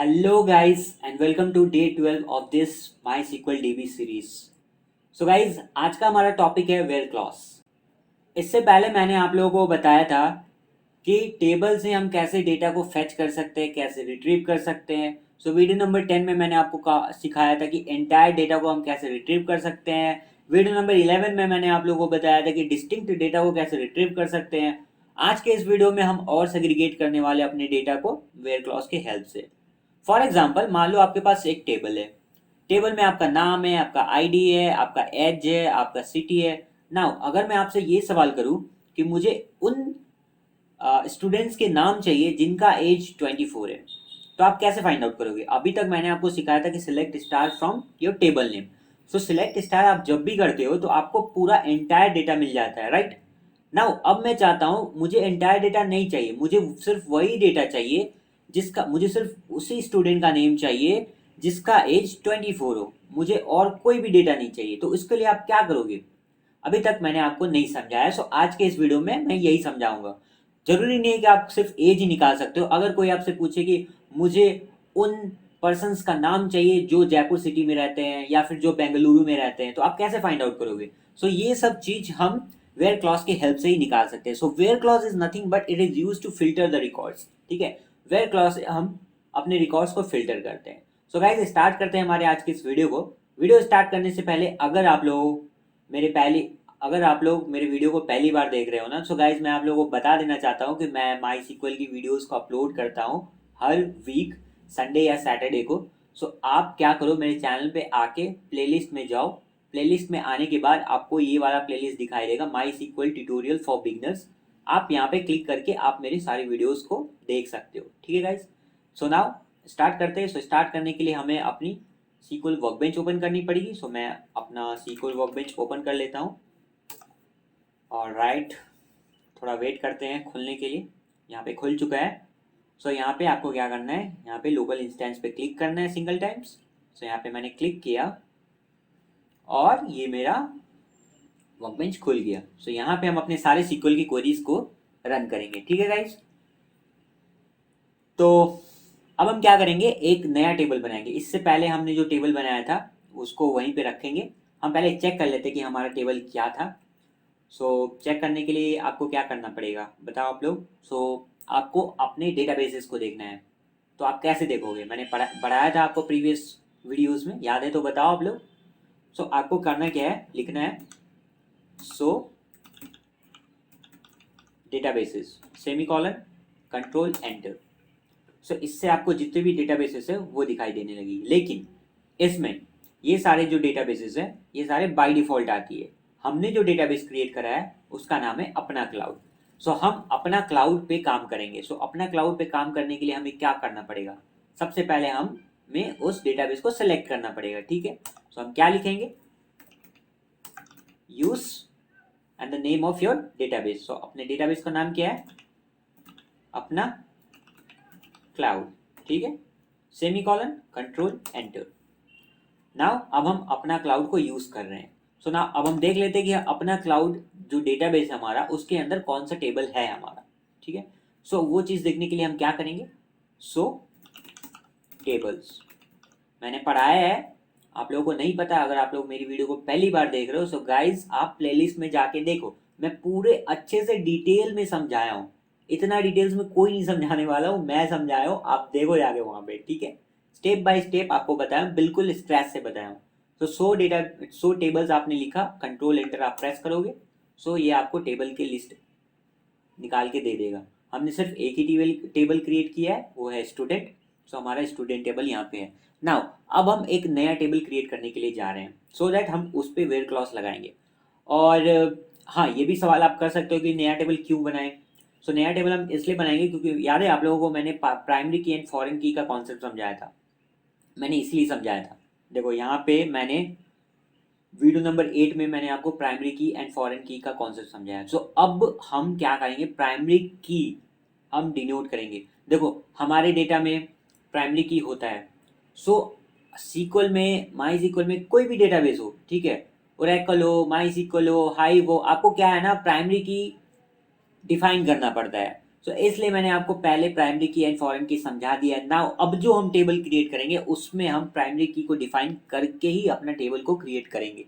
Hello guys and welcome to day 12 of this MySQL DB series. So guys, आज का हमारा topic है where clause. इससे पहले मैंने आप लोगों को बताया था कि टेबल से हम कैसे डेटा को फेच कर सकते हैं, कैसे रिट्रीव कर सकते हैं। सो वीडियो नंबर 10 में मैंने आपको सिखाया था कि एंटायर डेटा को हम कैसे रिट्रीव कर सकते हैं। वीडियो नंबर 11 में मैंने आप लोगों को बताया था कि डिस्टिंक्ट डेटा को कैसे रिट्रीव कर सकते हैं। आज के इस वीडियो में हम और सेग्रीगेट करने वाले अपने डेटा को वेयर क्लॉज की हेल्प से। फॉर एग्जाम्पल, मान लो आपके पास एक टेबल है। टेबल में आपका नाम है, आपका आईडी है, आपका एज है, आपका सिटी है। नाउ अगर मैं आपसे ये सवाल करूं कि मुझे उन स्टूडेंट्स के नाम चाहिए जिनका एज 24 है, तो आप कैसे फाइंड आउट करोगे? अभी तक मैंने आपको सिखाया था कि select star from your table name. So select star आप जब भी करते हो तो आपको पूरा एंटायर डेटा मिल जाता है, राइट? नाउ अब मैं चाहता हूं, मुझे एंटायर डेटा नहीं चाहिए, मुझे सिर्फ वही डेटा चाहिए जिसका, मुझे सिर्फ उसी स्टूडेंट का नेम चाहिए जिसका एज 24 हो। मुझे और कोई भी डेटा नहीं चाहिए। तो इसके लिए आप क्या करोगे? अभी तक मैंने आपको नहीं समझाया। सो आज के इस वीडियो में मैं यही समझाऊंगा। जरूरी नहीं है कि आप सिर्फ एज ही निकाल सकते हो। अगर कोई आपसे पूछे कि मुझे उन पर्सन्स का नाम चाहिए जो जयपुर सिटी में रहते हैं या फिर जो बेंगलुरु में रहते हैं, तो आप कैसे फाइंड आउट करोगे? सो ये सब चीज हम वेयर क्लॉज की हेल्प से ही निकाल सकते हैं। So where clause is nothing but it is use to filter the records. ठीक है, वेयर क्लॉज से हम अपने रिकॉर्ड्स को फिल्टर करते हैं। सो गाइज, स्टार्ट करते हैं हमारे आज की इस वीडियो को। वीडियो स्टार्ट करने से पहले अगर आप लोग मेरे वीडियो को पहली बार देख रहे हो ना, सो गाइज मैं आप लोगों को बता देना चाहता हूँ कि मैं माई सीक्वल की वीडियोस को अपलोड करता हूँ हर वीक, संडे या सैटरडे को। सो आप क्या करो, मेरे चैनल पे आके प्लेलिस्ट में जाओ। प्लेलिस्ट में आने के बाद आपको ये वाला प्लेलिस्ट दिखाई देगा, माई सीक्वल ट्यूटोरियल फॉर बिगनर्स। आप यहाँ पे क्लिक करके आप मेरी सारी वीडियोस को देख सकते हो। ठीक है गाइज, सो नाउ स्टार्ट करते हैं। सो स्टार्ट करने के लिए हमें अपनी सीक्वल वर्कबेंच ओपन करनी पड़ेगी। सो मैं अपना सीक्वल वर्कबेंच ओपन कर लेता हूँ। और राइट, थोड़ा वेट करते हैं खुलने के लिए। यहाँ पे खुल चुका है। सो यहाँ पे आपको क्या करना है, यहाँ पे लोकल इंस्टेंस पे क्लिक करना है सिंगल टाइम्स। सो यहाँ पे मैंने क्लिक किया और ये मेरा वर्कबेंच खुल गया। सो यहाँ पे हम अपने सारे सीक्वल की क्वेरीज को रन करेंगे। ठीक है गाइस, तो अब हम क्या करेंगे, एक नया टेबल बनाएंगे। इससे पहले हमने जो टेबल बनाया था उसको वहीं पे रखेंगे। हम पहले चेक कर लेते कि हमारा टेबल क्या था। सो चेक करने के लिए आपको क्या करना पड़ेगा बताओ आप लोग? आपको अपने डेटाबेसेस को देखना है। तो आप कैसे देखोगे? मैंने पढ़ाया था आपको प्रीवियस वीडियोस में, याद है तो बताओ आप लोग। आपको करना क्या है, लिखना है सो डेटाबेसेस सेमीकोलन कंट्रोल एंटर। इससे आपको जितने भी डेटाबेसेस है वो दिखाई देने लगी। लेकिन इसमें ये सारे जो डेटाबेसेस हैं ये सारे बाय डिफॉल्ट आती है। हमने जो डेटाबेस क्रिएट करा है उसका नाम है अपना क्लाउड। हम अपना क्लाउड पे काम करेंगे। अपना क्लाउड पे काम करने के लिए हमें क्या करना पड़ेगा? सबसे पहले हमें उस डेटाबेस को सेलेक्ट करना पड़ेगा। ठीक है, हम क्या लिखेंगे, use and the name of your database. अपने डेटाबेस का नाम क्या है? अपना क्लाउड। ठीक है, सेमीकोलन कंट्रोल एंटर। नाउ अब हम अपना क्लाउड को यूज कर रहे हैं। नाउ अब हम देख लेते हैं कि अपना क्लाउड जो डेटाबेस है हमारा उसके अंदर कौन सा टेबल है हमारा। ठीक है, वो चीज देखने के लिए हम क्या करेंगे, टेबल्स मैंने पढ़ाया है, आप लोगों को नहीं पता। अगर आप लोग मेरी वीडियो को पहली बार देख रहे हो, गाइज आप प्लेलिस्ट में जाके देखो, मैं पूरे अच्छे से डिटेल में समझाया हूँ। इतना डिटेल्स में कोई नहीं समझाने वाला हूँ, मैं समझाया हूँ, आप देखो जाके वहां पे। ठीक है, स्टेप बाय स्टेप आपको बताया हूँ, बिल्कुल स्क्रैच से बताया हूँ। सो टेबल्स आपने लिखा, कंट्रोल एंटर आप प्रेस करोगे, ये आपको टेबल की लिस्ट निकाल के दे देगा। हमने सिर्फ एक ही टेबल क्रिएट किया है, वो है स्टूडेंट। हमारा स्टूडेंट टेबल यहाँ पे है। नाउ अब हम एक नया टेबल क्रिएट करने के लिए जा रहे हैं, दैट हम उस पर वेयर क्लॉज लगाएंगे। और हाँ, ये भी सवाल आप कर सकते हो कि नया टेबल क्यों बनाएं। नया टेबल हम इसलिए बनाएंगे क्योंकि याद है आप लोगों को मैंने प्राइमरी की एंड फॉरेन की का कॉन्सेप्ट समझाया था। मैंने इसलिए समझाया था, देखो यहाँ पे मैंने वीडियो नंबर 8 में मैंने आपको प्राइमरी की एंड फॉरेन की का कॉन्सेप्ट समझाया। अब हम क्या करेंगे, प्राइमरी की हम डिनोट करेंगे। देखो हमारे डेटा में प्राइमरी की होता है। सीक्वल में, माई सीक्वल में कोई भी डेटाबेस हो, ठीक है, ओरेकल हो, माई सीक्वल हो, हाइव हो, आपको क्या है ना, प्राइमरी की डिफाइन करना पड़ता है। सो इसलिए मैंने आपको पहले प्राइमरी की एंड फॉरेन की समझा दिया। नाउ अब जो हम टेबल क्रिएट करेंगे उसमें हम प्राइमरी की को डिफाइन करके ही अपना टेबल को क्रिएट करेंगे।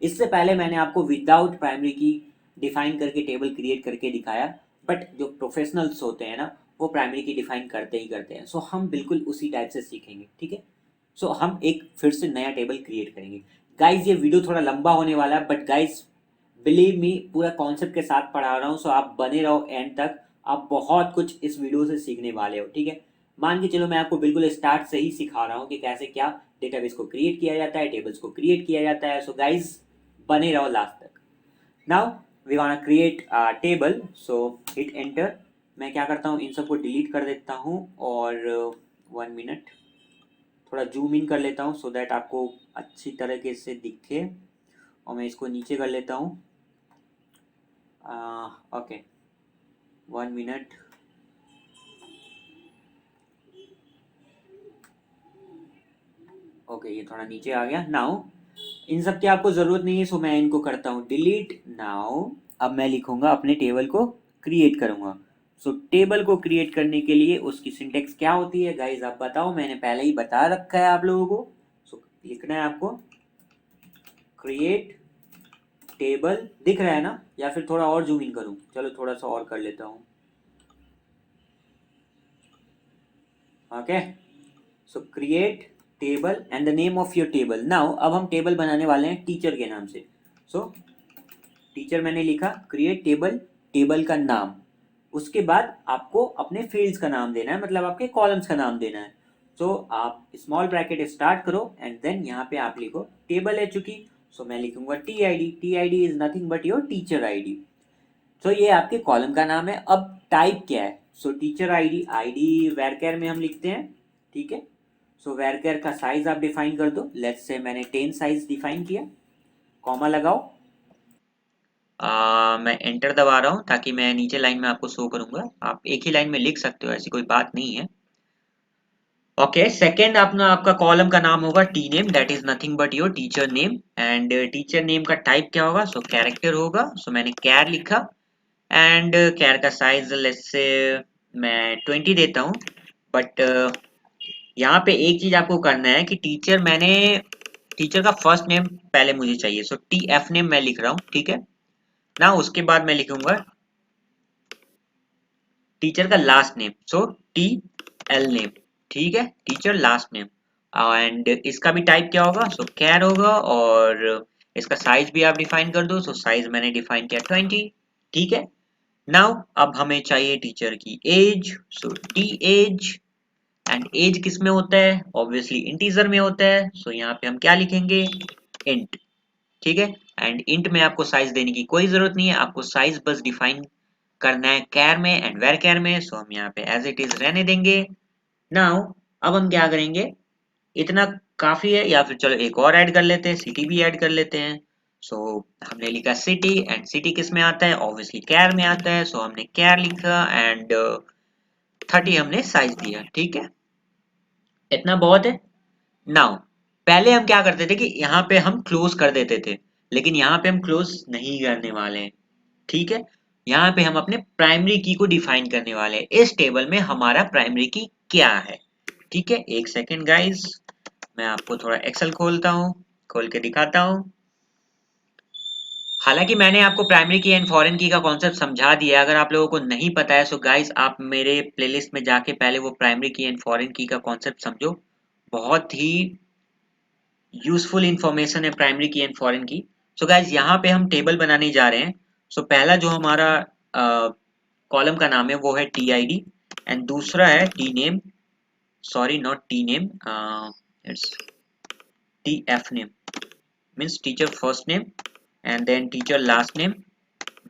इससे पहले मैंने आपको विदाउट प्राइमरी की डिफाइन करके टेबल क्रिएट करके दिखाया, बट जो प्रोफेशनल्स होते हैं ना वो प्राइमरी की डिफाइन करते ही करते हैं। सो हम बिल्कुल उसी टाइप से सीखेंगे, ठीक है। सो हम एक फिर से नया टेबल क्रिएट करेंगे। गाइज ये वीडियो थोड़ा लंबा होने वाला है, बट गाइज बिलीव मी पूरा कॉन्सेप्ट के साथ पढ़ा रहा हूँ, सो आप बने रहो एंड तक। आप बहुत कुछ इस वीडियो से सीखने वाले हो, ठीक है। मान के चलो मैं आपको बिल्कुल स्टार्ट से ही सिखा रहा हूँ कि कैसे क्या डेटाबेस को क्रिएट किया जाता है, टेबल्स को क्रिएट किया जाता है। सो गाइज बने रहो लास्ट तक। Now we want to create a table, so hit enter. मैं क्या करता हूँ, इन सबको डिलीट कर देता हूँ और 1 मिनट थोड़ा जूम इन कर लेता हूँ सो दैट आपको अच्छी तरीके से दिखे। और मैं इसको नीचे कर लेता हूँ। Okay 1 minute. ओके ये थोड़ा नीचे आ गया। नाउ इन सब की आपको ज़रूरत नहीं है, सो मैं इनको करता हूँ डिलीट। नाउ अब मैं लिखूंगा अपने टेबल को क्रिएट करूंगा। सो टेबल को क्रिएट करने के लिए उसकी सिंटेक्स क्या होती है गाइज आप बताओ, मैंने पहले ही बता रखा है आप लोगों को। सो लिखना है आपको क्रिएट टेबल, दिख रहा है ना, या फिर थोड़ा और जूम इन करूं, चलो थोड़ा सा और कर लेता हूँ। Okay so create table and the name of your table. Now अब हम टेबल बनाने वाले हैं टीचर के नाम से। सो टीचर मैंने लिखा, क्रिएट टेबल, टेबल का नाम। उसके बाद आपको अपने फील्ड्स का नाम देना है, मतलब आपके कॉलम्स का नाम देना है। सो आप स्मॉल ब्रैकेट स्टार्ट करो एंड देन यहाँ पे आप लिखो टेबल है चूंकि, सो मैं लिखूंगा T I D. T I D is nothing but your teacher I D. So ये आपके कॉलम का नाम है। अब टाइप क्या है, सो टीचर आईडी, आईडी वेरकेर में हम लिखते हैं, ठीक है। सो वेरकेर का साइज आप डिफाइन कर दो, लेट्स से मैंने 10 साइज डिफाइन किया, कॉमा लगाओ। मैं एंटर दबा रहा हूँ ताकि मैं नीचे लाइन में आपको शो करूंगा। आप एक ही लाइन में लिख सकते हो, ऐसी कोई बात नहीं है। ओके सेकेंड अपना आपका कॉलम का नाम होगा T name, that is nothing but your teacher name. And teacher name का टाइप क्या होगा, सो कैरेक्टर होगा। सो मैंने कैर लिखा एंड कैर का साइज लेट्स से मैं 20 देता हूँ। बट यहाँ पे एक चीज आपको करना है कि टीचर का फर्स्ट नेम पहले मुझे चाहिए। सो टी एफ नेम मैं लिख रहा हूँ, ठीक है ना। उसके बाद मैं लिखूंगा टीचर का last name, so T L name, ठीक है, टीचर लास्ट नेम। एंड इसका भी टाइप क्या होगा, सो कैर होगा। और इसका साइज भी आप डिफाइन कर दो। सो साइज मैंने डिफाइन किया 20, ठीक है। नाउ अब हमें चाहिए टीचर की age, so T age. And age किस में होता है, ऑब्वियसली इंटीजर में होता है। सो यहाँ पे हम क्या लिखेंगे, इंट, ठीक है। एंड इंट में आपको साइज देने की कोई जरूरत नहीं है, आपको साइज बस डिफाइन करना है कैर में एंड वेर कैर में। सो हम यहाँ पे एज इट इज रहने देंगे। नाउ अब हम क्या करेंगे, इतना काफी है, या फिर चलो एक और ऐड कर लेते हैं, सिटी भी ऐड कर लेते हैं। सो हमने लिखा सिटी, एंड सिटी किस में आता है, ऑब्वियसली कैर में आता है। सो हमने कैर लिखा एंड 30 हमने साइज दिया, ठीक है, इतना बहुत है। नाउ पहले हम क्या करते थे कि यहाँ पे हम क्लोज कर देते थे, लेकिन यहाँ पे हम क्लोज नहीं करने वाले हैं, ठीक है। यहाँ पे हम अपने प्राइमरी की को डिफाइन करने वाले हैं। इस टेबल में हमारा प्राइमरी की क्या है, ठीक है। एक सेकेंड गाइस, मैं आपको थोड़ा एक्सेल खोलता हूँ, खोल के दिखाता हूँ। हालांकि मैंने आपको प्राइमरी की एंड फॉरेन की का कॉन्सेप्ट समझा दिया है। अगर आप लोगों को नहीं पता है सो गाइस आप मेरे प्लेलिस्ट में जाके पहले वो प्राइमरी की एंड फॉरेन की का कॉन्सेप्ट समझो। बहुत ही यूजफुल इंफॉर्मेशन है प्राइमरी की एंड फॉरेन की। सो गाइस यहाँ पे हम टेबल बनाने जा रहे हैं। सो पहला जो हमारा कॉलम का नाम है वो है टी आई डी, एंड दूसरा है T name, sorry not T name, it's T F name, means teacher first name, and then teacher last name,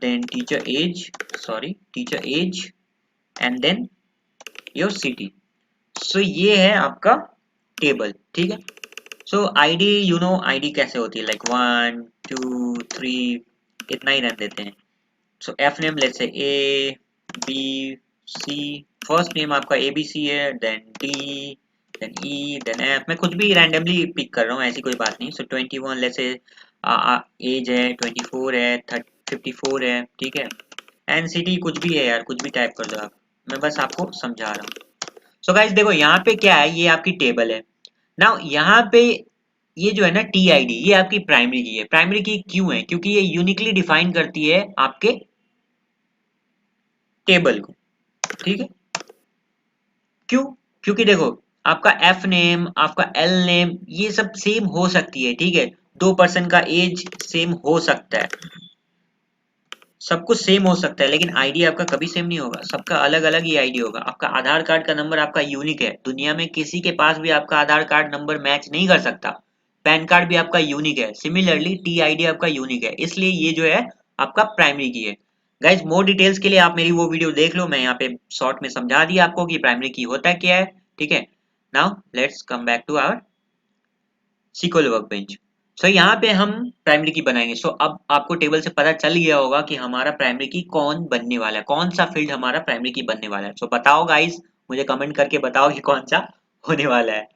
then teacher age, sorry teacher age, and then your city। so ये है आपका table, ठीक है। so id you know id कैसे होती है, like 1 2 3 इतना ही रख देते हैं। so f name let's say a b c, first name आपका abc है, then d then e then f, मैं कुछ भी रैंडमली पिक कर रहा हूँ, ऐसी कोई बात नहीं। so 21 let's say एज है 24 है 54 है, ठीक है। एंड सिटी कुछ भी है यार, कुछ भी टाइप कर दो आप, मैं बस आपको समझा रहा हूँ। सो गाइस देखो यहाँ पे क्या है, ये आपकी टेबल है। नाउ यहाँ पे ये जो है ना टी आई डी, ये आपकी प्राइमरी की है। प्राइमरी की क्यों है? क्योंकि ये यूनिकली डिफाइन करती है आपके टेबल को, ठीक है। क्यों? क्योंकि देखो आपका एफ नेम, आपका एल नेम, ये सब सेम हो सकती है, ठीक है। दो पर्सन का एज सेम हो सकता है, सब कुछ सेम हो सकता है, लेकिन आईडी आपका कभी सेम नहीं होगा। सबका अलग अलग ही आईडी होगा। आपका आधार कार्ड का नंबर आपका यूनिक है, दुनिया में किसी के पास भी आपका आधार कार्ड नंबर मैच नहीं कर सकता। पैन कार्ड भी आपका यूनिक है, सिमिलरली टी आई डी आपका यूनिक है, इसलिए ये जो है आपका प्राइमरी की है। गाइज मोर डिटेल्स के लिए आप मेरी वो वीडियो देख लो, मैं यहाँ पे शॉर्ट में समझा दिया आपको कि प्राइमरी की होता क्या है, ठीक है। Now let's come back to our SQL workbench. So यहाँ पे हम प्राइमरी की बनाएंगे। सो अब आपको टेबल से पता चल गया होगा कि हमारा प्राइमरी की कौन बनने वाला है, कौन सा फील्ड हमारा प्राइमरी की बनने वाला है। सो बताओ गाइस, मुझे कमेंट करके बताओ कि कौन सा होने वाला है।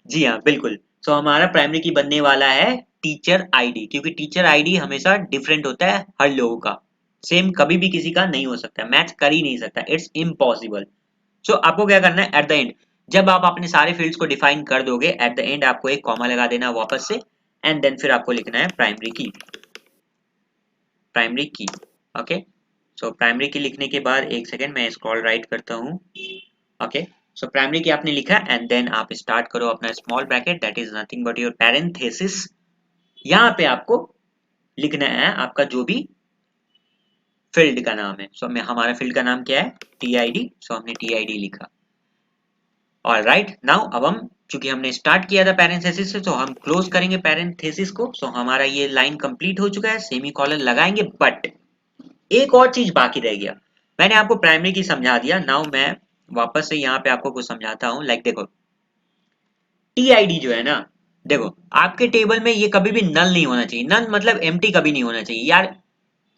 जी हाँ बिल्कुल। सो हमारा प्राइमरी की बनने वाला है टीचर आईडी, क्योंकि टीचर आईडी हमेशा डिफरेंट होता है हर लोगों का। सेम कभी भी किसी का नहीं हो सकता, मैच कर ही नहीं सकता, इट्स इम्पॉसिबल। सो आपको क्या करना है, एट द एंड जब आप अपने सारे फील्ड्स को डिफाइन कर दोगे, एट द एंड आपको एक कॉमा लगा देना वापस से, एंड देन फिर आपको लिखना है प्राइमरी की। प्राइमरी की, ओके। सो प्राइमरी की लिखने के बाद एक सेकेंड मैं स्क्रॉल राइट करता हूँ, ओके। सो प्राइमरी की आपने लिखा, एंड देन आप स्टार्ट करो अपना small bracket, that is nothing but your parenthesis. यहाँ पे आपको लिखना है आपका जो भी फील्ड का नाम है। सो मैं हमारा फील्ड का नाम क्या है, टी आई डी। सो हमने टी आई डी लिखा। ऑलराइट, नाउ अब हम चूंकि हमने स्टार्ट किया था पैरेंथेसिस से, तो हम क्लोज करेंगे पैरेंथेसिस को। सो हमारा ये लाइन कंप्लीट हो चुका है, सेमी कॉलन लगाएंगे। बट एक और चीज बाकी रह गया। मैंने आपको प्राइमरी की समझा दिया, नाउ मैं वापस से यहाँ पे आपको कुछ समझाता हूँ। लाइक देखो टी आई डी जो है ना, देखो आपके टेबल में ये कभी भी नल नहीं होना चाहिए। नल मतलब एम्प्टी कभी नहीं होना चाहिए यार।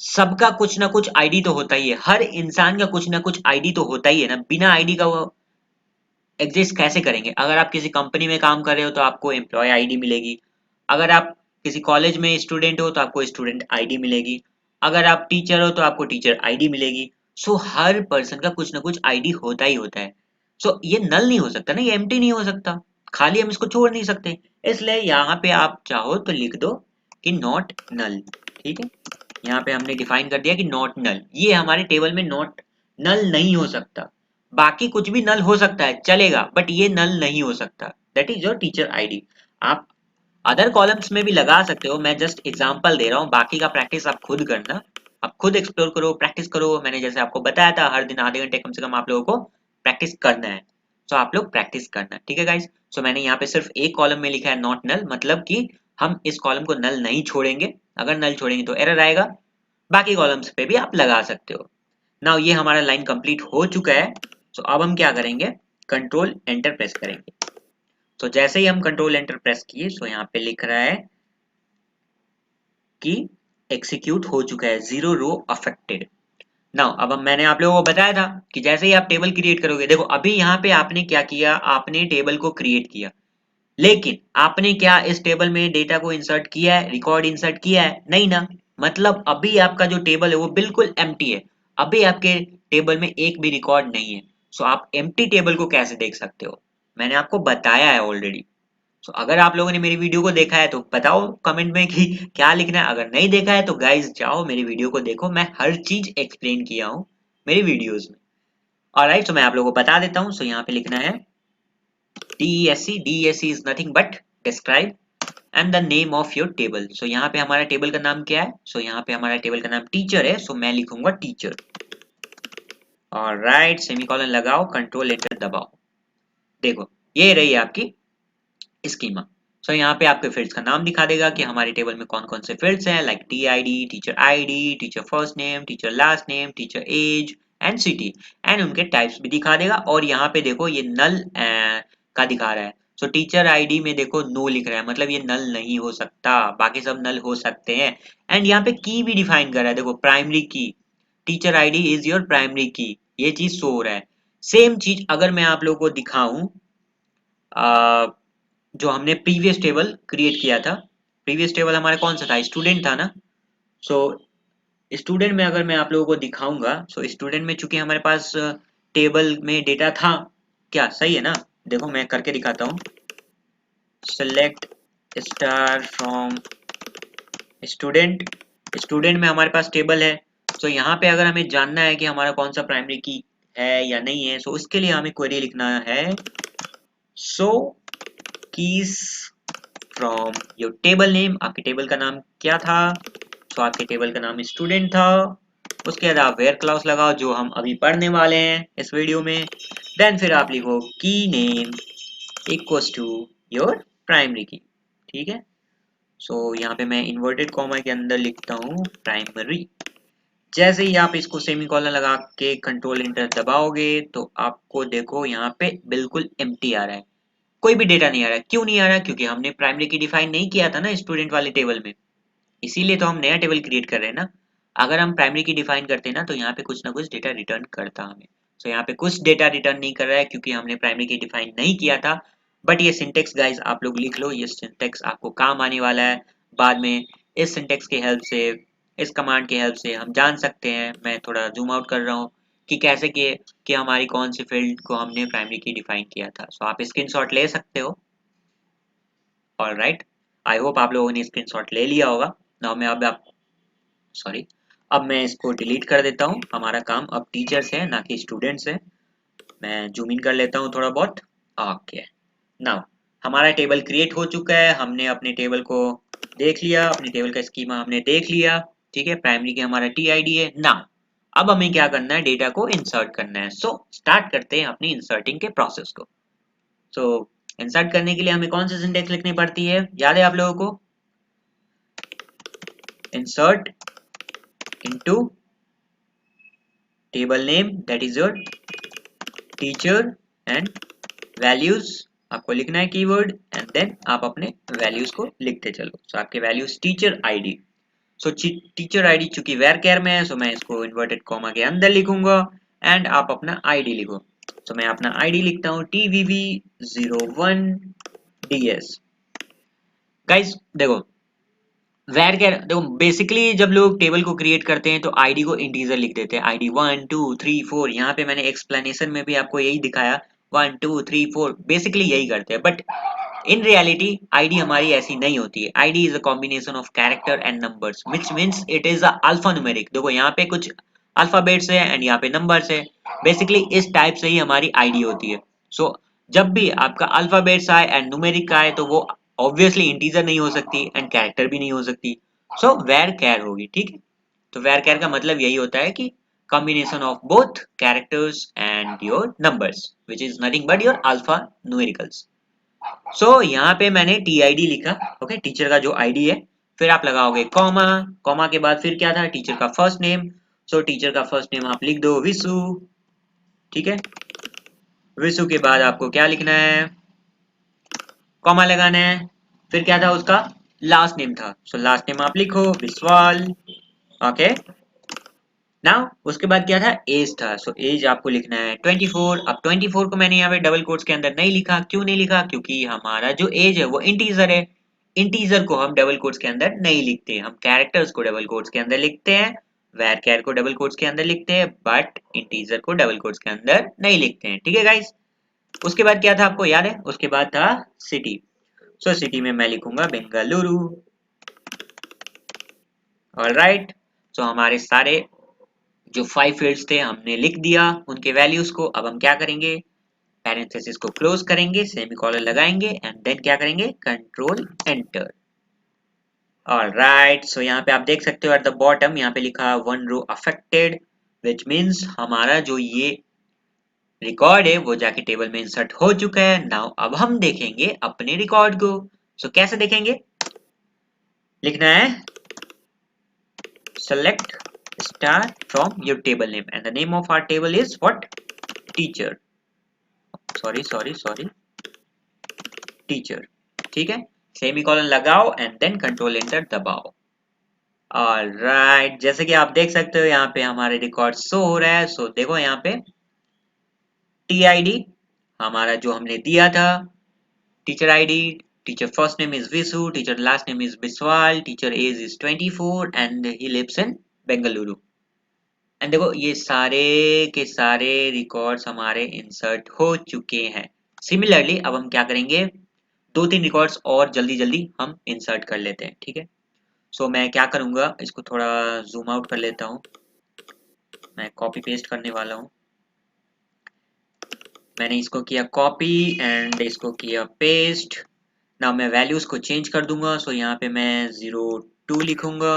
सबका कुछ ना कुछ आईडी तो होता ही है, हर इंसान का कुछ ना कुछ आईडी तो होता ही है ना। बिना आईडी का वो एग्जिस्ट कैसे करेंगे? अगर आप किसी कंपनी में काम कर रहे हो तो आपको एम्प्लॉय आईडी मिलेगी। अगर आप किसी कॉलेज में स्टूडेंट हो तो आपको स्टूडेंट आईडी मिलेगी। अगर आप टीचर हो तो आपको टीचर आईडी मिलेगी। सो हर पर्सन का कुछ ना कुछ आईडी होता ही होता है। सो ये नल नहीं हो सकता ना, ये एम्प्टी नहीं हो सकता, खाली हम इसको छोड़ नहीं सकते। इसलिए यहाँ पे आप चाहो तो लिख दो कि नॉट नल, ठीक है। यहाँ पे हमने डिफाइन कर दिया कि नॉट नल, ये हमारे टेबल में नॉट नल नहीं हो सकता। बाकी कुछ भी नल हो सकता है चलेगा, बट ये नल नहीं हो सकता। That is your teacher ID. आप अदर कॉलम्स में भी लगा सकते हो, मैं जस्ट एग्जांपल दे रहा हूँ, बाकी का प्रैक्टिस आप खुद करना। आप खुद एक्सप्लोर करो, प्रैक्टिस करो। मैंने जैसे आपको बताया था हर दिन आधे घंटे कम से कम आप लोगों को प्रैक्टिस करना है। सो आप लोग प्रैक्टिस करना, ठीक है गाइस। सो मैंने यहाँ पे सिर्फ एक कॉलम में लिखा है नॉट नल, मतलब कि हम इस कॉलम को नल नहीं छोड़ेंगे। अगर नल छोड़ेंगे तो एरर आएगा। बाकी कॉलम्स पे भी आप लगा सकते हो। नाउ ये हमारा लाइन कंप्लीट हो चुका है। सो अब हम क्या करेंगे, कंट्रोल एंटर प्रेस करेंगे। तो जैसे ही हम कंट्रोल एंटर प्रेस किए, सो यहाँ पे लिख रहा है कि एग्जीक्यूट हो चुका है, 0 रो अफेक्टेड। नाउ अब मैंने आप लोगों को बताया था कि जैसे ही आप टेबल क्रिएट करोगे, देखो अभी यहाँ पे आपने क्या किया, आपने टेबल को क्रिएट किया, लेकिन आपने क्या इस टेबल में डेटा को इंसर्ट किया है, रिकॉर्ड इंसर्ट किया है? नहीं ना। मतलब अभी आपका जो टेबल है वो बिल्कुल एम्प्टी है। अभी आपके टेबल में एक भी रिकॉर्ड नहीं है। सो आप एम्प्टी टेबल को कैसे देख सकते हो? मैंने आपको बताया है ऑलरेडी। सो अगर आप लोगों ने मेरी वीडियो को देखा है तो बताओ कमेंट में कि क्या लिखना है। अगर नहीं देखा है तो गाइज जाओ मेरी वीडियो को देखो, मैं हर चीज एक्सप्लेन किया हूँ मेरी वीडियोस में। ऑलराइट, तो मैं आप लोगों को बता देता हूँ। सो यहाँ पे लिखना है DESC। DESC is nothing but describe and the name of your table. So यहाँ पे हमारा टेबल का नाम क्या है? सो यहाँ पे हमारा टेबल का नाम टीचर है। सो मैं लिखूंगा टीचर। ऑलराइट, सेमीकोलन लगाओ, कंट्रोल एंटर दबाओ। देखो ये रही आपकी स्कीमा। सो यहाँ पे आपके फील्ड्स का नाम दिखा देगा कि हमारे टेबल में कौन कौन से फील्ड्स हैं, like T I D, teacher first name, teacher last name, teacher age and city, and उनके टाइप्स भी दिखा देगा। और यहाँ पे देखो ये नल का दिखा रहा है। सो टीचर आईडी में देखो नो लिख रहा है, मतलब ये नल नहीं हो सकता, बाकी सब नल हो सकते हैं। एंड यहाँ पे की भी डिफाइन कर रहा है, देखो प्राइमरी की, teacher ID is your primary की, ये चीज शो हो रहा है। सेम चीज अगर मैं आप लोगों को दिखाऊं, जो हमने प्रीवियस टेबल क्रिएट किया था, प्रीवियस टेबल हमारा कौन सा था, स्टूडेंट था ना। सो स्टूडेंट में अगर मैं आप लोगों को दिखाऊंगा, सो स्टूडेंट में चूंकि हमारे पास टेबल में डेटा था क्या? सही है ना? देखो मैं करके दिखाता हूँ। Select star from student, student में हमारे पास टेबल है। तो यहाँ पे अगर हमें जानना है कि हमारा कौन सा प्राइमरी की है या नहीं है, तो उसके लिए हमें क्वेरी लिखना है show keys from your table name. आपके टेबल का नाम क्या था? तो आपके टेबल का नाम स्टूडेंट था। उसके बाद आप वेयर क्लॉज लगाओ जो हम अभी पढ़ने वाले हैं इस वीडियो में। देन फिर आप लिखो key name equals to your primary key. ठीक है, सो यहाँ पे मैं इन्वर्टेड कॉमा के अंदर लिखता हूँ प्राइमरी। जैसे ही आप इसको सेमीकोलन लगा के कंट्रोल एंटर दबाओगे तो आपको देखो यहाँ पे बिल्कुल एम्प्टी आ रहा है, कोई भी डेटा नहीं आ रहा है। क्यों नहीं आ रहा है? क्योंकि हमने प्राइमरी की डिफाइन नहीं किया था ना स्टूडेंट वाले टेबल में, इसीलिए तो हम नया टेबल क्रिएट कर रहे हैं ना। अगर हम प्राइमरी की डिफाइन करते हैं ना तो यहाँ पे कुछ ना कुछ डेटा रिटर्न करता हमें। तो यहाँ पे कुछ डेटा रिटर्न नहीं कर रहा है क्योंकि हमने प्राइमरी की डिफाइन नहीं किया था। बट ये सिंटेक्स गाइज आप लोग लिख लो, ये सिंटेक्स आपको काम आने वाला है बाद में। इस सिंटेक्स की हेल्प से, इस कमांड की हेल्प से हम जान सकते हैं, मैं थोड़ा जूम आउट कर रहा हूँ कि कैसे कि हमारी कौन सी फील्ड को हमने प्राइमरी की डिफाइन किया था। सो आप स्क्रीनशॉट ले सकते हो। ऑलराइट, आई होप आप लोगों ने स्क्रीनशॉट ले लिया होगा। नाउ मैं अब सॉरी, अब मैं इसको डिलीट कर देता हूँ। हमारा काम अब टीचर्स है ना कि स्टूडेंट्स है। मैं जूम इन कर लेता हूँ थोड़ा बहुत। ओके, नाउ हमारा टेबल क्रिएट हो चुका है। हमने अपने टेबल को देख लिया, अपने टेबल का स्कीमा हमने देख लिया। ठीक है, प्राइमरी की हमारा टीआईडी है। नाउ अब हमें क्या करना है? डेटा को इंसर्ट करना है। सो स्टार्ट करते हैं अपनी इंसर्टिंग के प्रोसेस को। सो इंसर्ट करने के लिए हमें कौन सी सिंटेक्स लिखनी पड़ती है? याद है आप लोगों को? Insert into table name that is your teacher and values. आपको लिखना है कीवर्ड एंड देन आप अपने वैल्यूज को लिखते चलो। सो आपके वैल्यूज टीचर आईडी। सो टीचर आईडी चूंकि वेर केयर में है, सो मैं इसको इन्वर्टेड कॉमा के अंदर लिखूंगा एंड आप अपना आईडी लिखो। तो मैं अपना आईडी लिखता हूँ TVV01DS। गाइस देखो, वैर कैर देखो, बेसिकली जब लोग टेबल को क्रिएट करते हैं तो आईडी को इंटीजर लिख देते हैं। आईडी 1 2 3 4। यहाँ पे मैंने एक्सप्लेनेशन में भी आपको यही दिखाया, 1 2 3 4 बेसिकली यही करते हैं। बट इन रियलिटी आईडी हमारी ऐसी नहीं होती है। ID is a combination of character and numbers which means it is a alpha numeric. देखो यहाँ पे कुछ अल्फाबेट्स है एंड यहाँ पे नंबर्स है। बेसिकली इस टाइप से ही हमारी आईडी होती है। सो जब भी आपका अल्फाबेट्स आए एंड न्यूमेरिक आए तो वो ऑब्वियसली इंटीजर नहीं हो सकती एंड कैरेक्टर भी नहीं हो सकती। सो वेर कैर होगी। ठीक है, तो वेर कैर का मतलब यही होता है कि combination of both characters and your numbers which is nothing but your alpha numericals। सो यहाँ पे मैंने टीआईडी लिखा। ओके, टीचर का जो आईडी है। फिर आप लगाओगे कॉमा, कॉमा के बाद फिर क्या था? टीचर का फर्स्ट नेम। सो टीचर का फर्स्ट नेम आप लिख दो विशु। ठीक है, विशु के बाद आपको क्या लिखना है? कॉमा लगाना है। फिर क्या था? उसका लास्ट नेम था। सो लास्ट नेम आप लिखो विश्वाल। ओके, नाउ उसके बाद क्या था? एज था। सो एज आपको लिखना है 24। अब 24 को मैंने यहाँ पे डबल कोट्स के अंदर नहीं लिखा। क्यों नहीं लिखा? क्योंकि हमारा जो एज है वो इंटीजर है। इंटीजर को हम डबल कोट्स के अंदर नहीं लिखते, हम कैरेक्टर्स को डबल कोट्स के अंदर लिखते हैं, वैर कैर को डबल कोट्स के अंदर लिखते हैं, बट इंटीजर को डबल कोट्स के अंदर नहीं लिखते हैं। ठीक है गाइस, उसके बाद क्या था आपको याद है? उसके बाद था सिटी। सो सिटी में मैं लिखूंगा बेंगलुरु। ऑलराइट, सो हमारे सारे जो 5 फील्ड्स थे हमने लिख दिया उनके वैल्यूज को। अब हम क्या करेंगे? पैरेंथेसिस को क्लोज करेंगे, सेमीकोलन लगाएंगे एंड देन क्या करेंगे? Control enter. ऑलराइट, सो यहाँ पे आप देख सकते हो एट द बॉटम यहाँ पे लिखा 1 रो अफेक्टेड विच मीन्स हमारा जो ये रिकॉर्ड है वो जाके टेबल में इंसर्ट हो चुका है। नाउ अब हम देखेंगे अपने रिकॉर्ड को। सो कैसे देखेंगे? लिखना है select star from your table name and the name of our table is what? Teacher। Sorry teacher. ठीक है, सेमीकोलन लगाओ एंड देन कंट्रोल एंटर दबाओ। ऑलराइट, जैसे कि आप देख सकते हो यहाँ पे हमारे रिकॉर्ड शो हो रहा है। सो देखो यहाँ पे टीआईडी हमारा जो हमने दिया था, teacher ID, teacher first name is Vishu, teacher last name is Biswal, teacher age is 24 and he lives in Bengaluru. एंड देखो ये सारे के सारे रिकॉर्ड्स हमारे इंसर्ट हो चुके हैं। सिमिलरली अब हम क्या करेंगे, दो तीन रिकॉर्ड्स और जल्दी जल्दी हम इंसर्ट कर लेते हैं, ठीक है। सो मैं क्या करूंगा, इसको थोड़ा जूम आउट कर लेता हूँ। मैं कॉपी पेस्ट करने वाला हूँ। मैंने इसको किया कॉपी एंड इसको किया पेस्ट। नाउ मैं वैल्यूज को चेंज कर दूंगा। सो यहाँ पे मैं 02 लिखूंगा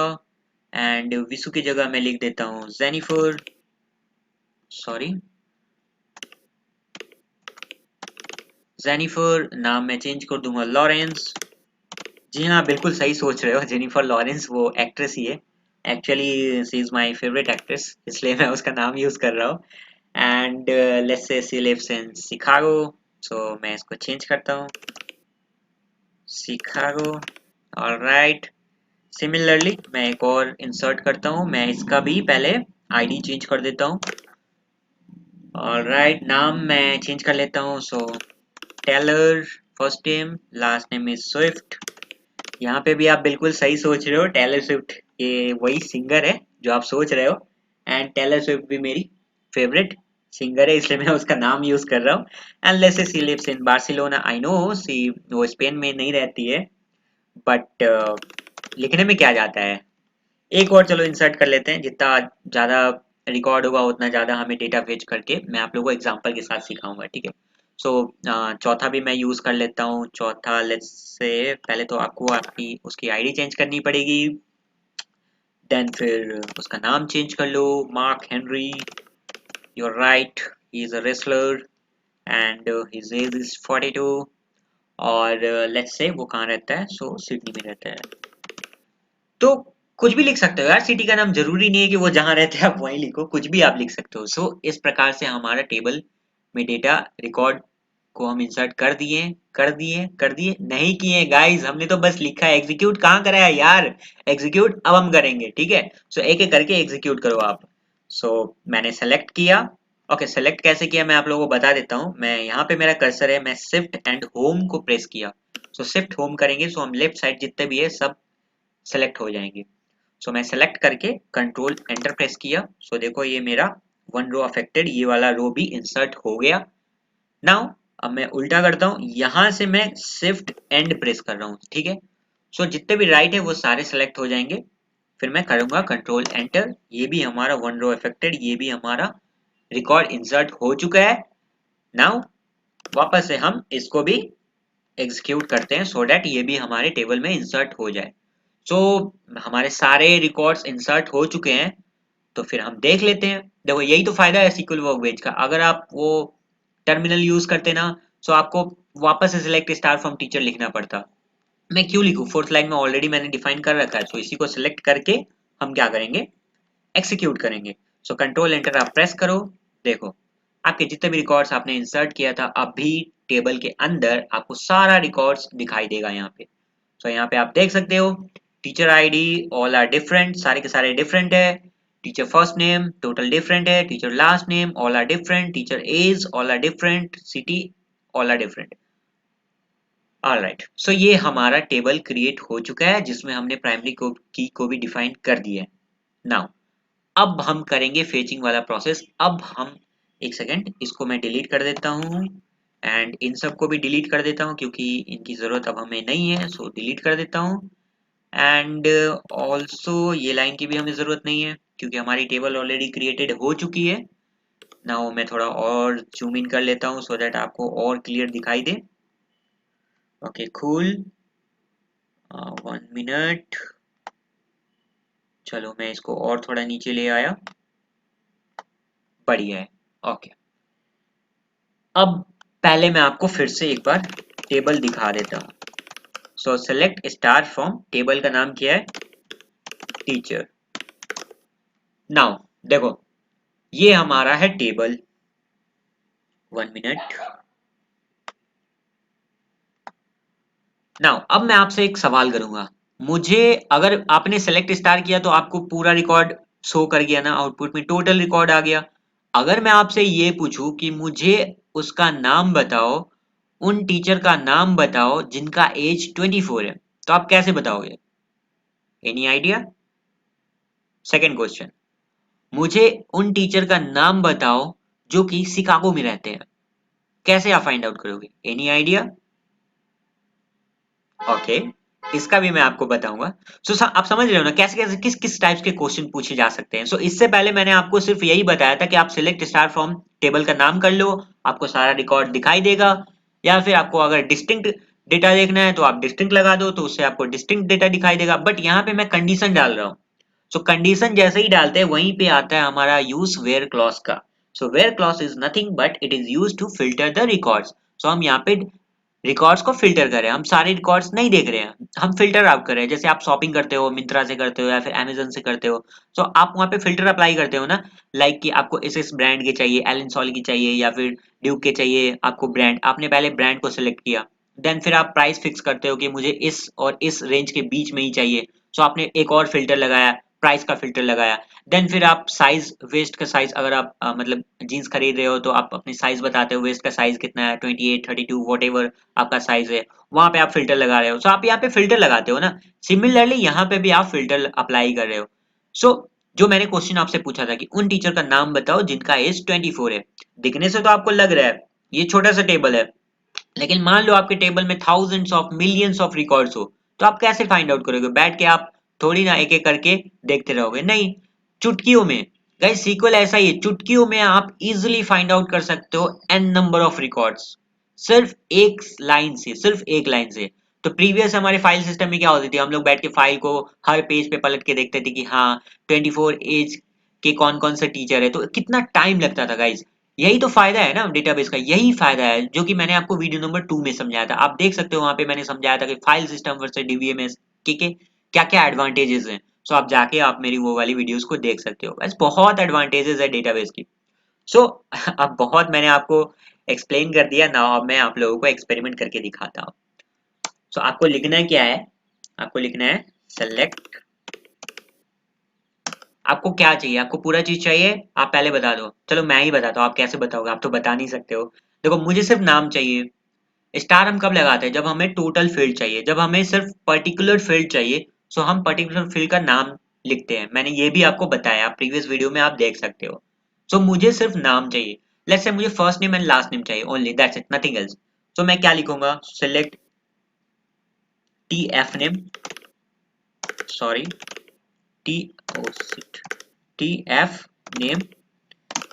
एंड विशु की जगह मैं लिख देता हूँ जेनिफर, सॉरी जेनिफर। नाम मैं चेंज कर दूंगा लॉरेंस। जी हाँ, बिल्कुल सही सोच रहे हो, जेनिफर लॉरेंस वो एक्ट्रेस ही है। Actually she is my favourite actress, इसलिए मैं उसका नाम यूज कर रहा हूँ। And let's say she lives in Chicago. So मैं इसको चेंज करता हूँ, शिकागो। ऑलराइट, सिमिलरली मैं एक और इंसर्ट करता हूँ। मैं इसका भी पहले आईडी चेंज कर देता हूँ। ऑलराइट, नाम मैं चेंज कर लेता हूँ। So Taylor first name, last name is Swift. यहाँ पे भी आप बिल्कुल सही सोच रहे हो, टेलर स्विफ्ट ये वही सिंगर है जो आप सोच रहे हो। एंड टेलर स्विफ्ट भी मेरी फेवरेट सिंगर है, इसलिए मैं उसका नाम यूज कर रहा हूँ। And let's say she lives in Barcelona. I know see वो स्पेन में नहीं रहती है, बट लिखने में क्या जाता है। एक और चलो इंसर्ट कर लेते हैं, जितना ज्यादा रिकॉर्ड होगा उतना ज्यादा हमें डेटा फेच करके मैं आप लोगों को एग्जांपल के साथ सिखाऊंगा, ठीक है। सो चौथा भी मैं यूज कर लेता हूँ। चौथा लेट्स से पहले तो आपको आपकी उसकी आईडी चेंज करनी पड़ेगी, देन फिर उसका नाम चेंज कर लो, Mark Henry. You are right, he is a wrestler and his age is 42। और लेट्स से वो कहाँ रहता है, सो सिडनी में रहता है। तो कुछ भी लिख सकते हो यार, सिटी का नाम जरूरी नहीं है कि वो जहां रहते हैं आप वहीं लिखो, कुछ भी आप लिख सकते हो। सो इस प्रकार से हमारा टेबल में डेटा रिकॉर्ड को हम इंसर्ट कर दिए नहीं किए गाइस, हमने तो बस लिखा है। एग्जीक्यूट कहाँ करा है यार, एग्जीक्यूट अब हम करेंगे, ठीक है। सो एक एक करके एग्जीक्यूट करो आप। सो मैंने सेलेक्ट किया। ओके, सेलेक्ट कैसे किया मैं आप लोगों को बता देता हूँ। मैं यहाँ पे मेरा कर्सर है, मैं शिफ्ट एंड होम को प्रेस किया। सो शिफ्ट होम करेंगे सो हम लेफ्ट साइड जितने भी है सब सेलेक्ट हो जाएंगे। सो मैं सेलेक्ट करके कंट्रोल एंटर प्रेस किया। सो देखो ये मेरा वन रो अफेक्टेड, ये वाला रो भी इंसर्ट हो गया। नाउ अब मैं उल्टा करता हूँ, यहां से मैं शिफ्ट एंड प्रेस कर रहा हूँ, ठीक है। सो जितने भी राइट है वो सारे सेलेक्ट हो जाएंगे। फिर मैं करूंगा कंट्रोल एंटर, ये भी हमारा वन रो अफेक्टेड, ये भी हमारा रिकॉर्ड इंसर्ट हो चुका है। नाउ वापस से हम इसको भी एग्जीक्यूट करते हैं सो दैट ये भी हमारे टेबल में इंसर्ट हो जाए। सो हमारे सारे रिकॉर्ड्स इंसर्ट हो चुके हैं। तो फिर हम देख लेते हैं। देखो यही तो फायदा है SQL वर्कबेंच का। अगर आप वो टर्मिनल यूज करते ना, सो आपको वापस से सिलेक्ट स्टार फ्रॉम टीचर लिखना पड़ता। मैं क्यों लिखूं, फोर्थ लाइन में ऑलरेडी मैंने डिफाइन कर रखा है। सो इसी को सिलेक्ट करके हम क्या करेंगे, एक्सिक्यूट करेंगे। सो कंट्रोल एंटर आप प्रेस करो। देखो आपके जितने भी रिकॉर्ड्स आपने इंसर्ट किया था अभी टेबल के अंदर आपको सारा रिकॉर्ड्स दिखाई देगा यहाँ पे। सो यहाँ पे आप देख सकते हो teacher ID all are different, सारे के सारे डिफरेंट है। Teacher first name total different है, teacher last name all are different, teacher age all are different, city all are different. Alright, so ये हमारा टेबल क्रिएट हो चुका है जिसमें हमने प्राइमरी की को भी डिफाइन कर दिया है। नाउ अब हम करेंगे फेचिंग वाला प्रोसेस। अब हम एक सेकेंड इसको मैं डिलीट कर देता हूँ एंड इन सब को भी डिलीट कर देता हूँ क्योंकि इनकी जरूरत अब हमें नहीं है। सो डिलीट कर देता हूँ एंड ऑल्सो ये लाइन की भी हमें जरूरत नहीं है क्योंकि हमारी टेबल ऑलरेडी क्रिएटेड हो चुकी है। नाउ मैं थोड़ा और जूम इन कर लेता हूँ सो दैट आपको और क्लियर दिखाई दे। Okay cool, 1 minute. चलो मैं इसको और थोड़ा नीचे ले आया, बढ़िया है। ओके, अब पहले मैं आपको फिर से एक बार टेबल दिखा देता हूँ। सो सेलेक्ट स्टार फ्रॉम, टेबल का नाम क्या है, टीचर। नाउ देखो ये हमारा है टेबल। 1 मिनट। नाउ अब मैं आपसे एक सवाल करूंगा। मुझे, अगर आपने सेलेक्ट स्टार किया तो आपको पूरा रिकॉर्ड शो कर गया ना, आउटपुट में टोटल रिकॉर्ड आ गया। अगर मैं आपसे ये पूछूं कि मुझे उसका नाम बताओ, उन टीचर का नाम बताओ जिनका एज 24 है, तो आप कैसे बताओगे? Any idea? Second question. मुझे उन टीचर का नाम बताओ जो कि शिकागो में रहते हैं। कैसे आप फाइंड आउट करोगे? Any idea? ओके, इसका भी मैं आपको बताऊंगा। आप समझ रहे हो ना कैसे कैसे किस किस टाइप्स के क्वेश्चन पूछे जा सकते हैं। इससे पहले मैंने आपको सिर्फ यही बताया था कि आप सिलेक्ट स्टार फ्रॉम टेबल का नाम कर लो, आपको सारा रिकॉर्ड दिखाई देगा। या फिर आपको अगर डिस्टिंक्ट डेटा देखना है तो आप डिस्टिंक्ट लगा दो, तो उससे आपको डिस्टिंक्ट डेटा दिखाई देगा। बट यहाँ पे मैं कंडीशन डाल रहा हूँ। कंडीशन जैसे ही डालते हैं वहीं पे आता है हमारा यूज वेयर क्लॉज का। Where clause is nothing but it is use to filter the records. हम यहाँ पे रिकॉर्ड्स को फिल्टर कर रहे हैं, हम सारे रिकॉर्ड्स नहीं देख रहे हैं, हम फिल्टर आउट कर रहे हैं। जैसे आप शॉपिंग करते हो, मिंत्रा से करते हो या फिर अमेजन से करते हो, आप वहां पे फिल्टर अप्लाई करते हो ना। लाइक कि आपको इस ब्रांड के चाहिए, एलन सॉल की चाहिए या फिर ड्यूक के चाहिए, आपको ब्रांड, आपने पहले ब्रांड को सिलेक्ट किया, देन फिर आप प्राइस फिक्स करते हो कि मुझे इस और इस रेंज के बीच में ही चाहिए। आपने एक और फिल्टर लगाया, प्राइस का फिल्टर लगाया। देन फिर आप साइज, वेस्ट का साइज, अगर आप मतलब जीन्स खरीद रहे हो तो आप अपनी साइज बताते हो, वेस्ट का साइज कितना है, 28 32 वॉट आपका साइज है, वहां पे आप फिल्टर लगा रहे हो। आप यहाँ पे फिल्टर लगाते हो ना, सिमिलरली यहाँ पे भी आप फिल्टर अप्लाई कर रहे हो। सो जो मैंने क्वेश्चन आपसे पूछा था कि उन टीचर का नाम बताओ जिनका एज 24 है। दिखने से तो आपको लग रहा है ये छोटा सा टेबल है, लेकिन मान लो आपके टेबल में thousands of millions of records हो, तो आप कैसे फाइंड आउट करोगे? बैठ के आप थोड़ी ना एक एक करके देखते रहोगे, नहीं, चुटकियों में। गाइस सीक्वल ऐसा ही है, चुटकियों में आप इजिली फाइंड आउट कर सकते हो एन नंबर ऑफ रिकॉर्ड्स, सिर्फ एक लाइन से, सिर्फ एक लाइन से। तो प्रीवियस हमारे फाइल सिस्टम में क्या होती थी, हम लोग बैठ के फाइल को हर पेज पे पलट के देखते थे कि हाँ 24 एज के कौन कौन से टीचर है, तो कितना टाइम लगता था गाइज। यही तो फायदा है ना डेटाबेस का, यही फायदा है जो कि मैंने आपको वीडियो नंबर 2 में समझाया था। आप देख सकते हो वहां पे मैंने समझाया था कि फाइल सिस्टम वर्सेस डीबीएमएस के क्या क्या एडवांटेजेस हैं। आप जाके आप मेरी वो वाली वीडियोस को देख सकते हो, बस बहुत एडवांटेजेस है डेटाबेस की। सो अब बहुत मैंने आपको एक्सप्लेन कर दिया ना, अब मैं आप लोगों को एक्सपेरिमेंट करके दिखाता हूँ। आपको लिखना है क्या है, आपको लिखना है सेलेक्ट, आपको क्या चाहिए, आपको पूरा चीज चाहिए, आप पहले बता दो। चलो मैं ही बताता हूँ, आप कैसे बताओगे, आप तो बता नहीं सकते हो। देखो मुझे सिर्फ नाम चाहिए। स्टार हम कब लगाते हैं? जब हमें टोटल फील्ड चाहिए, जब हमें सिर्फ पर्टिकुलर फील्ड चाहिए, हम पर्टिकुलर फील्ड का नाम लिखते हैं। मैंने ये भी आपको बताया, आप प्रीवियस वीडियो में आप देख सकते हो। मुझे सिर्फ नाम चाहिए। लेट्स से मुझे first name and last name चाहिए, only that's it, nothing else. मैं क्या लिखूंगा, select T F name, sorry T O T F name,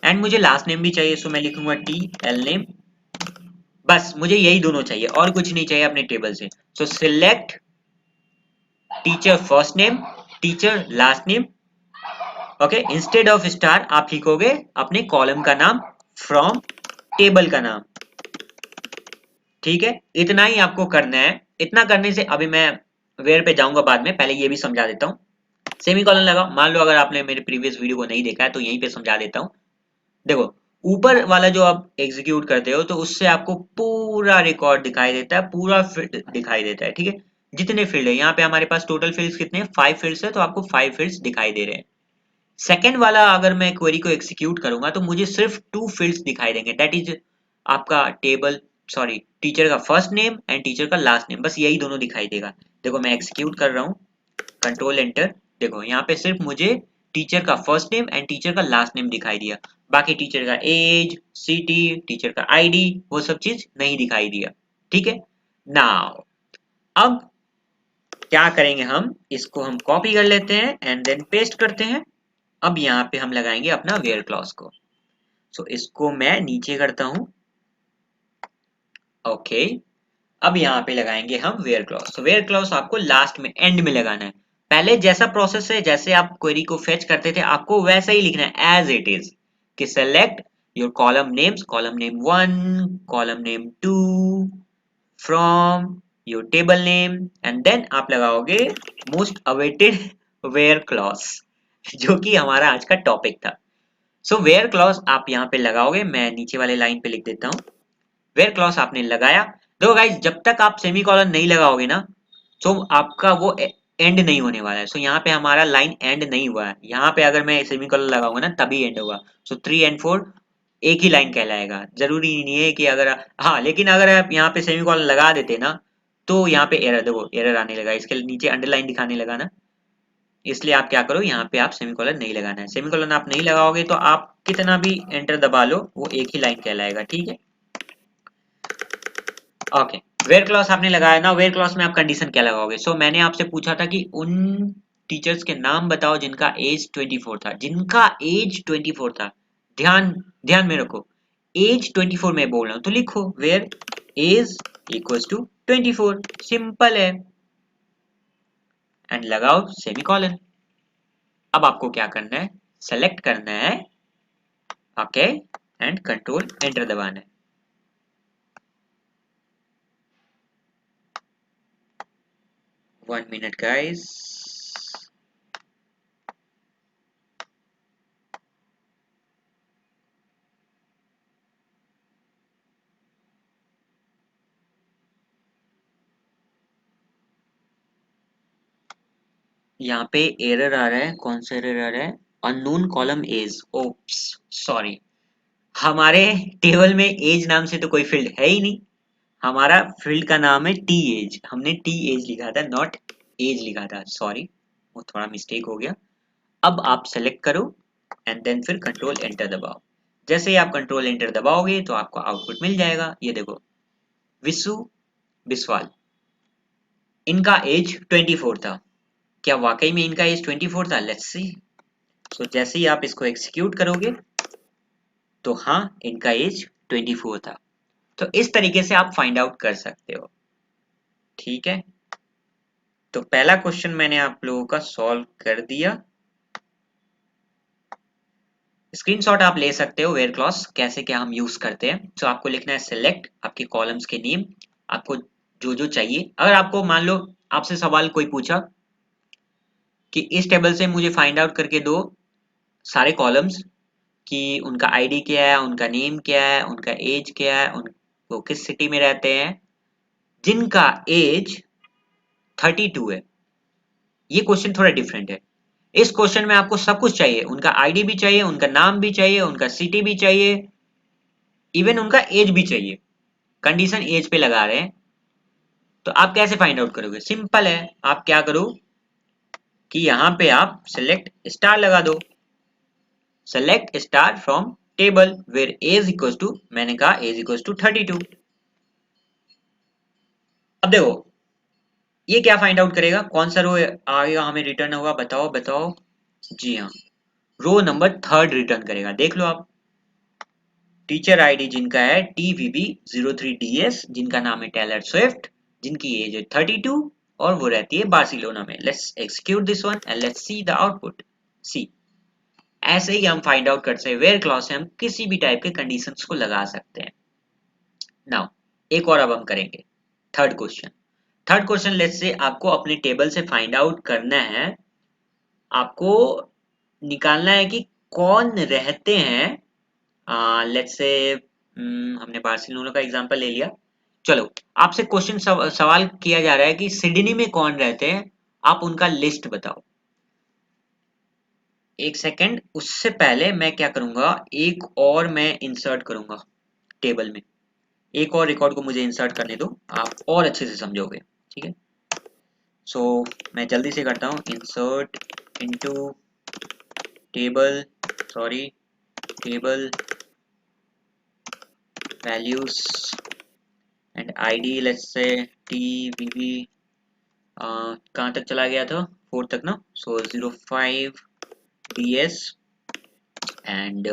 and मुझे लास्ट नेम भी चाहिए, मैं लिखूंगा टी एल नेम। बस मुझे यही दोनों चाहिए और कुछ नहीं चाहिए अपने टेबल से। Select teacher first name, teacher last name. Okay, instead of star आप लिखोगे अपने कॉलम का नाम, फ्रॉम टेबल का नाम। ठीक है, इतना ही आपको करना है। इतना करने से अभी मैं वेयर पे जाऊंगा बाद में, पहले ये भी समझा देता हूँ। सेमी कॉलन लगाओ। मान लो अगर आपने मेरे प्रीवियस वीडियो को नहीं देखा है तो यहीं पे समझा देता हूँ। देखो ऊपर वाला जो आप एग्जीक्यूट करते हो तो उससे आपको पूरा रिकॉर्ड दिखाई देता है, पूरा फील्ड दिखाई देता है। ठीक है, जितने फील्ड है यहाँ पे हमारे पास टोटल फील्ड्स कितने हैं, 5 फील्ड्स है, तो आपको 5 फील्ड्स दिखाई दे रहे हैं। सेकंड वाला अगर मैं क्वेरी को एग्जीक्यूट करूंगा तो मुझे सिर्फ 2 फील्ड्स दिखाई देंगे, दैट इज आपका टेबल, सॉरी टीचर का फर्स्ट नेम एंड टीचर का लास्ट नेम, बस यही दोनों दिखाई देगा। देखो मैं एग्जीक्यूट कर रहा हूँ, कंट्रोल एंटर। देखो यहाँ पे सिर्फ मुझे टीचर का फर्स्ट नेम एंड टीचर का लास्ट नेम दिखाई दिया, बाकी टीचर का एज, सिटी, टीचर का आईडी, वो सब चीज नहीं दिखाई दिया। ठीक है, नाउ अब क्या करेंगे, हम इसको हम कॉपी कर लेते हैं एंड देन पेस्ट करते हैं। अब यहाँ पे हम लगाएंगे अपना वेयर क्लॉज को। इसको मैं नीचे करता हूँ। ओके, अब यहाँ पे लगाएंगे हम वेयर क्लॉज। वेयर क्लॉज आपको लास्ट में, एंड में लगाना है। पहले जैसा प्रोसेस है, जैसे आप क्वेरी को फेच करते थे, आपको वैसा ही लिखना है एज इट इज, कि select your column names, column name 1, column name 2 from your table name, and then आप लगाओगे मोस्ट अवेटेड वेयर क्लॉज, जो कि हमारा आज का टॉपिक था। वेयर क्लॉज आप यहाँ पे लगाओगे, मैं नीचे वाले लाइन पे लिख देता हूँ। वेयर क्लॉज आपने लगाया। देखो गाइस, जब तक आप सेमी कॉलन नहीं लगाओगे ना, आपका वो एंड नहीं होने वाला है। यहाँ पे हमारा लाइन एंड नहीं हुआ है, यहाँ पे अगर मैं सेमी कॉलन लगाऊंगा ना तभी एंड होगा। 3 एंड 4 एक ही लाइन कहलाएगा, जरूरी नहीं है कि अगर, हाँ लेकिन अगर आप यहाँ पे सेमी कॉलन लगा देते ना तो यहाँ पे एरर, देखो एरर आने लगा, इसके नीचे अंडरलाइन दिखाने लगा ना, इसलिए आप क्या करो, यहाँ पे आप सेमीकोलन नहीं लगाना है। सेमीकोलन आप नहीं लगाओगे तो आप कितना भी एंटर दबा लो वो एक ही लाइन कहलाएगा, ठीक है। ओके, वेयर क्लॉज आपने लगाया ना, वेयर क्लॉज में आप कंडीशन क्या लगाओगे? सो मैंने आपसे पूछा था कि उन टीचर्स के नाम बताओ जिनका एज 24 था, जिनका एज 24 था। ध्यान ध्यान में रखो, एज 24 में बोल रहा हूं तो लिखो where age equals to 24, simple है, एंड लगाओ सेमीकोलन। अब आपको क्या करना है, सेलेक्ट करना है, ओके, एंड कंट्रोल एंटर दबाना है। One minute guys. यहाँ पे एरर आ रहा है, कौन सा एरर आ रहा है? Unknown column age, oops sorry, हमारे टेबल में एज नाम से तो कोई फील्ड है ही नहीं। हमारा फील्ड का नाम है टी एज, हमने टी एज लिखा था, नॉट एज लिखा था, सॉरी, वो थोड़ा मिस्टेक हो गया। अब आप सेलेक्ट करो एंड देन फिर कंट्रोल एंटर दबाओ। जैसे ही आप कंट्रोल एंटर दबाओगे तो आपको आउटपुट मिल जाएगा, ये देखो, विशु बिस्वाल, इनका एज 24 था। क्या वाकई में इनका एज 24 था? Let's see. सो जैसे ही आप इसको एग्जीक्यूट करोगे तो हाँ, इनका एज 24 था। तो इस तरीके से आप फाइंड आउट कर सकते हो, ठीक है। तो पहला क्वेश्चन मैंने आप लोगों का सॉल्व कर दिया। स्क्रीनशॉट आप ले सकते हो वेयर क्लॉज कैसे क्या हम यूज करते हैं। तो आपको लिखना है सिलेक्ट, आपके कॉलम्स के नेम, आपको जो जो चाहिए। अगर आपको मान लो आपसे सवाल कोई पूछा कि इस टेबल से मुझे फाइंड आउट करके दो सारे कॉलम्स कि उनका आईडी क्या है, उनका नेम क्या है, उनका एज क्या है, उन वो किस सिटी में रहते हैं, जिनका एज 32 है। ये क्वेश्चन थोड़ा डिफरेंट है। इस क्वेश्चन में आपको सब कुछ चाहिए, उनका आईडी भी चाहिए, उनका नाम भी चाहिए, उनका सिटी भी चाहिए, इवन उनका एज भी चाहिए। कंडीशन एज पे लगा रहे हैं, तो आप कैसे फाइंड आउट करोगे? सिंपल है, आप क्या करो कि यहाँ पे आप सेलेक्ट स्टार लगा दो, select star from table where age equals to, मैंने कहा एज इक्वल्स टू 32। अब देखो ये क्या फाइंड आउट करेगा, कौन सा रो आएगा हमें रिटर्न होगा, बताओ बताओ। जी हाँ, रो नंबर 3 रिटर्न करेगा, देख लो आप। टीचर आईडी जिनका है TVB03DS, जिनका नाम है टेलर स्विफ्ट, जिनकी एज है 32 और वो रहती है बार्सिलोना में। Let's execute this one and let's see the output. See, ऐसे ही हम फाइंड आउट कर सकते हैं, वेयर क्लॉज से हम किसी भी टाइप के कंडीशंस को लगा सकते हैं। नाउ एक और अब हम करेंगे, third question. Third question let's say आपको अपने टेबल से फाइंड आउट करना है, आपको निकालना है कि कौन रहते हैं, लेट्स से हमने बार्सिलोना का एग्जांपल ले लिया। चलो आपसे क्वेश्चन सवाल किया जा रहा है कि सिडनी में कौन रहते हैं, आप उनका लिस्ट बताओ। एक सेकंड, उससे पहले मैं क्या करूंगा, एक और मैं इंसर्ट करूंगा टेबल में, एक और रिकॉर्ड को मुझे इंसर्ट करने दो, आप और अच्छे से समझोगे, ठीक है। सो मैं जल्दी से करता हूँ, insert into table, sorry, table values and ID, let's say TVB, कहाँ तक चला गया था, 4 तक ना। सो 05DS एंड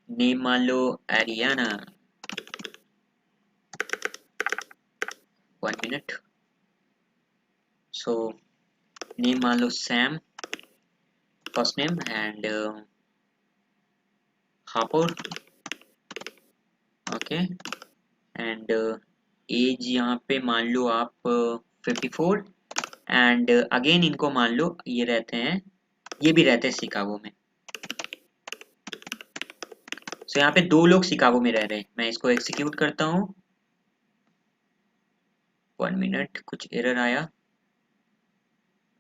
नेम मान लो एरियाना, 1 मिनट। सो नेम मान लो Sam, first name, and Hapur, okay, and age यहाँ पे मान लो आप 54, एंड अगेन इनको मान लो ये रहते हैं, ये भी रहते हैं शिकागो में। सो यहाँ पे 2 लोग शिकागो में रह रहे हैं। मैं इसको एक्सिक्यूट करता हूँ, 1 मिनट, कुछ एरर आया,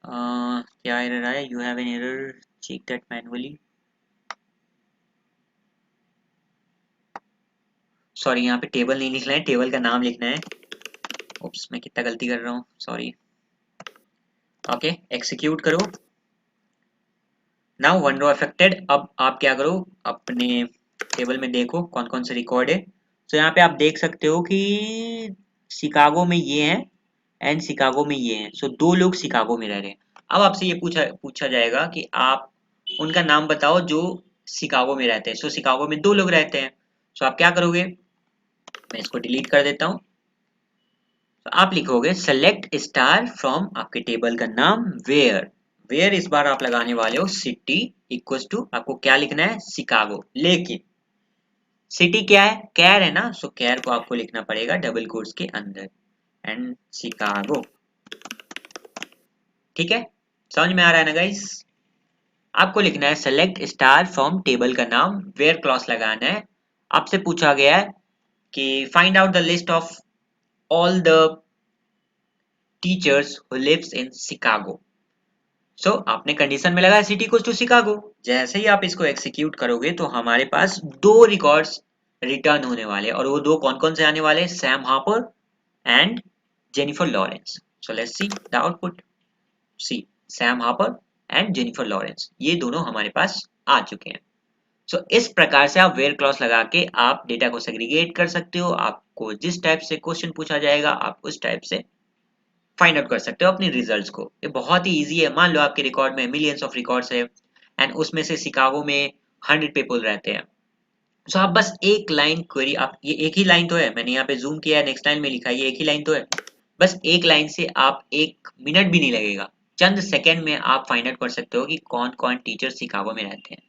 क्या एरर आया, you have an error, check that manually. Sorry, यहाँ पे टेबल नहीं लिखना है, टेबल का नाम लिखना है। ओप्स, मैं कितना गलती कर रहा हूँ, सॉरी। ओके, एक्सिक्यूट करो नाउ वन रो अफेक्टेड। अब आप क्या करो, अपने टेबल में देखो कौन कौन से रिकॉर्ड है। तो यहाँ पे आप देख सकते हो कि शिकागो में ये है एंड शिकागो में ये है। सो दो लोग शिकागो में रह रहे हैं। अब आपसे ये पूछा पूछा जाएगा कि आप उनका नाम बताओ जो शिकागो में रहते हैं। सो शिकागो में दो लोग रहते हैं। सो आप क्या करोगे, मैं इसको डिलीट कर देता हूँ। तो आप लिखोगे सेलेक्ट स्टार फ्रॉम आपके टेबल का नाम वेयर। वेयर इस बार आप लगाने वाले हो सिटी इक्वल्स टू, आपको क्या लिखना है, शिकागो। लेकिन सिटी क्या है, कैर है ना, सो कैर को आपको लिखना पड़ेगा डबल कोट्स के अंदर एंड शिकागो। ठीक है, समझ में आ रहा है ना गाइस। आपको लिखना है सेलेक्ट स्टार फ्रॉम टेबल का नाम वेयर क्लॉज लगाना है। आपसे पूछा गया है कि find out the list of all the teachers who lives in Chicago. So आपने कंडीशन में लगाया सिटी इक्वल्स टू शिकागो। जैसे ही आप इसको एग्जीक्यूट करोगे तो हमारे पास दो रिकॉर्ड्स रिटर्न होने वाले हैं, और वो दो कौन कौन से आने वाले हैं, Sam Harper and Jennifer Lawrence. So let's see the output. See Sam Harper and Jennifer Lawrence, ये दोनों हमारे पास आ चुके हैं। सो इस प्रकार से आप वेयर क्लॉज लगा के आप डेटा को सेग्रीगेट कर सकते हो। आपको जिस टाइप से क्वेश्चन पूछा जाएगा आप उस टाइप से फाइंड आउट कर सकते हो अपने रिजल्ट्स को। ये बहुत ही इजी है। मान लो आपके रिकॉर्ड में मिलियंस ऑफ रिकॉर्ड्स है एंड उसमें से शिकागो में 100 पीपल रहते हैं। सो आप बस एक लाइन क्वेरी, आप ये एक ही लाइन तो है, मैंने यहाँ पे जूम किया है, नेक्स्ट लाइन में लिखा है, ये एक ही लाइन तो है। बस एक लाइन से आप 1 मिनट भी नहीं लगेगा, चंद सेकंड में आप फाइंड आउट कर सकते हो कि कौन कौन टीचर शिकागो में रहते हैं।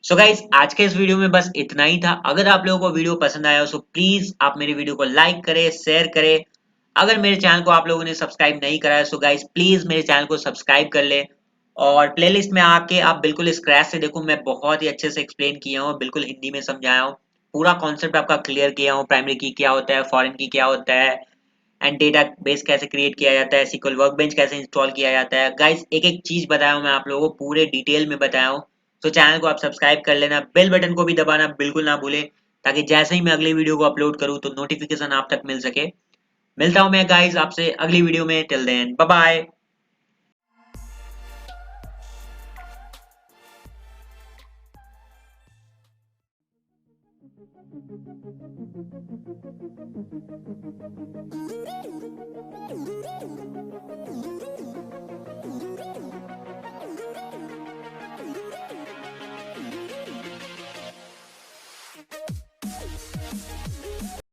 सो गाइज आज के इस वीडियो में बस इतना ही था। अगर आप लोगों को वीडियो पसंद आया हो सो प्लीज आप मेरे वीडियो को लाइक करें, शेयर करें। अगर मेरे चैनल को आप लोगों ने सब्सक्राइब नहीं करा है सो गाइज प्लीज मेरे चैनल को सब्सक्राइब कर ले। और प्लेलिस्ट में आके आप बिल्कुल स्क्रैच से देखो, मैं बहुत ही अच्छे से एक्सप्लेन किया हूँ, बिल्कुल हिंदी में समझाया हूँ, पूरा कॉन्सेप्ट आपका क्लियर किया हूँ। प्राइमरी की क्या होता है, फॉरेन की क्या होता है, एंड डेटा बेस कैसे क्रिएट किया जाता है, SQL वर्कबेंच कैसे इंस्टॉल किया जाता है। गाइस एक एक चीज बताया हूँ मैं आप लोगों को, पूरे डिटेल में बताया हूँ। तो चैनल को आप सब्सक्राइब कर लेना, बेल बटन को भी दबाना बिल्कुल ना भूले, ताकि जैसे ही मैं अगली वीडियो को अपलोड करूँ तो नोटिफिकेशन आप तक मिल सके। मिलता हूँ मैं गाइस आपसे अगली वीडियो में। Till then bye bye.